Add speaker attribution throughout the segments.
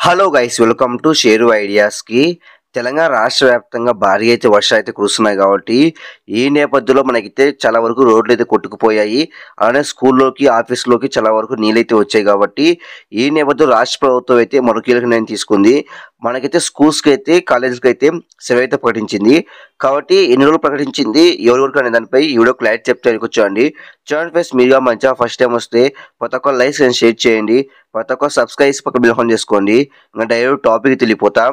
Speaker 1: Hello guys, welcome to Sheru ఐడియాస్కి. తెలంగాణ రాష్ట్ర వ్యాప్తంగా భారీ అయితే వర్షాలు అయితే కురుస్తున్నాయి కాబట్టి ఈ నేపథ్యంలో మనకైతే చాలా వరకు రోడ్లు అయితే కొట్టుకుపోయాయి. అలానే స్కూల్లోకి ఆఫీస్లోకి చాలా వరకు నీళ్ళైతే వచ్చాయి కాబట్టి ఈ నేపథ్యంలో రాష్ట్ర ప్రభుత్వం అయితే మరో కీలక నిర్ణయం తీసుకుంది. మనకైతే స్కూల్స్కి అయితే కాలేజీకి అయితే సెలవు అయితే ప్రకటించింది. కాబట్టి ఎన్ని రోజులు ప్రకటించింది, ఎవరెవరికి అనే దానిపై ఈ వీడియో క్లారిటీ చెప్తే వచ్చాండి. చూడండి ఫ్రెండ్స్, మీరుగా మంచిగా ఫస్ట్ టైం వస్తే ప్రతి ఒక్క లైక్స్ అండ్ షేర్ చేయండి, ప్రతి ఒక్క సబ్స్క్రైబ్ పక్క బిల్ ఆన్ చేసుకోండి. ఇంకా డైరెక్ట్ టాపిక్ తెలియపోతాం.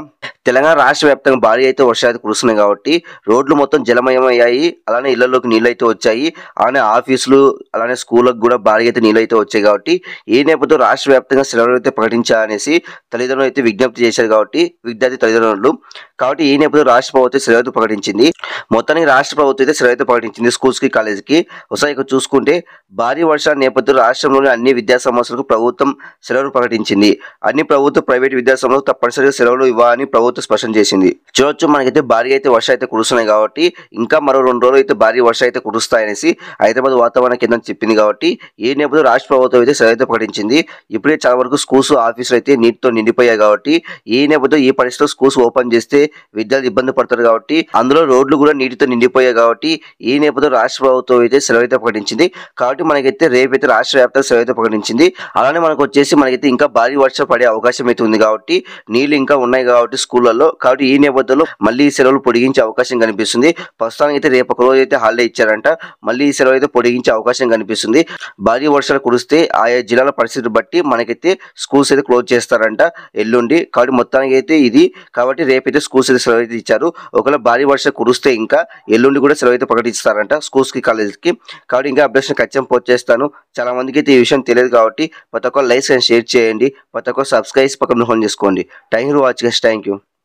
Speaker 1: తెలంగాణ రాష్ట్ర వ్యాప్తంగా భారీ అయితే వర్షాలు అయితే కురుస్తున్నాయి కాబట్టి రోడ్లు మొత్తం జలమయమయ్యాయి. అలానే ఇళ్లలోకి నీళ్ళు అయితే వచ్చాయి. అలానే ఆఫీసులు అలానే స్కూళ్ళకు కూడా భారీ అయితే నీళ్ళు అయితే వచ్చాయి కాబట్టి ఈ నేపథ్యంలో రాష్ట్ర వ్యాప్తంగా సెలవులు అయితే ప్రకటించాలనేసి తల్లిదండ్రులు అయితే విజ్ఞప్తి చేశారు కాబట్టి విద్యార్థి తల్లిదండ్రులు. కాబట్టి ఈ నేపథ్యంలో రాష్ట్ర ప్రభుత్వం సెలవు అయితే ప్రకటించింది. మొత్తానికి రాష్ట్ర ప్రభుత్వం అయితే సెలవు అయితే ప్రకటించింది స్కూల్స్కి కాలేజీకి. ఒకసారి ఇక్కడ చూసుకుంటే భారీ వర్షాల నేపథ్యంలో రాష్ట్రంలోని అన్ని విద్యా సంస్థలకు ప్రభుత్వం సెలవులు ప్రకటించింది. అన్ని ప్రభుత్వ ప్రైవేట్ విద్యా సంస్థలకు తప్పనిసరిగా సెలవులు ఇవ్వాలని ప్రభుత్వం స్పష్టం చేసింది. చూడొచ్చు, మనకైతే భారీ అయితే వర్షాలు అయితే కురుస్తున్నాయి కాబట్టి ఇంకా మరో 2 రోజులు అయితే భారీ వర్షాలు అయితే కురుస్తాయనేసి హైదరాబాద్ వాతావరణ కేంద్రం చెప్పింది. కాబట్టి ఈ నేపథ్యంలో రాష్ట్ర ప్రభుత్వం అయితే సెలవు అయితే ప్రకటించింది. ఇప్పుడే చాలా వరకు స్కూల్స్ ఆఫీసులు అయితే నీటితో నిండిపోయాయి కాబట్టి ఈ నేపథ్యంలో ఈ పరిస్థితిలో స్కూల్స్ ఓపెన్ చేస్తే విద్యార్థులు ఇబ్బంది పడతారు కాబట్టి అందులో రోడ్లు కూడా నీటితో నిండిపోయాయి కాబట్టి ఈ నేపథ్యంలో రాష్ట్ర ప్రభుత్వం అయితే సెలవు అయితే ప్రకటించింది. కాబట్టి మనకైతే రేపైతే రాష్ట్ర వ్యాప్తంగా సెలవు అయితే ప్రకటించింది. అలానే మనకైతే ఇంకా భారీ వర్షం పడే అవకాశం అయితే ఉంది కాబట్టి నీళ్లు ఇంకా ఉన్నాయి కాబట్టి స్కూళ్ళల్లో. కాబట్టి ఈ నేపథ్యంలో మళ్ళీ ఈ సెలవులు పొడిగించే అవకాశం కనిపిస్తుంది. ప్రస్తుతానికి అయితే రేపు ఒక రోజు అయితే హాలిడే ఇచ్చారంట. మళ్ళీ ఈ సెలవు అయితే పొడిగించే అవకాశం కనిపిస్తుంది. భారీ వర్షాలు కురిస్తే ఆయా జిల్లాల పరిస్థితిని బట్టి మనకైతే స్కూల్స్ అయితే క్లోజ్ చేస్తారంట ఎల్లుండి. కాబట్టి మొత్తానికి అయితే ఇది కాబట్టి రేపైతే స్కూల్స్ అయితే సెలవు అయితే ఇచ్చారు. ఒకవేళ భారీ వర్షం కురిస్తే ఇంకా ఎల్లుండి కూడా సెలవు అయితే ప్రకటిస్తారంట స్కూల్స్కి కాలేజీకి. కాబట్టి ఇంకా అప్డేషన్ ఖచ్చితంగా పోస్ట్ చేస్తాను. చాలా మందికి అయితే ఈ విషయం తెలియదు కాబట్టి ప్రతి ఒక్క లైక్స్ అండ్ షేర్ చేయండి, ప్రతి ఒక్క సబ్స్క్రైబ్ పక్కన హోల్డ్ చేసుకోండి. Thank you for watching. Thank you.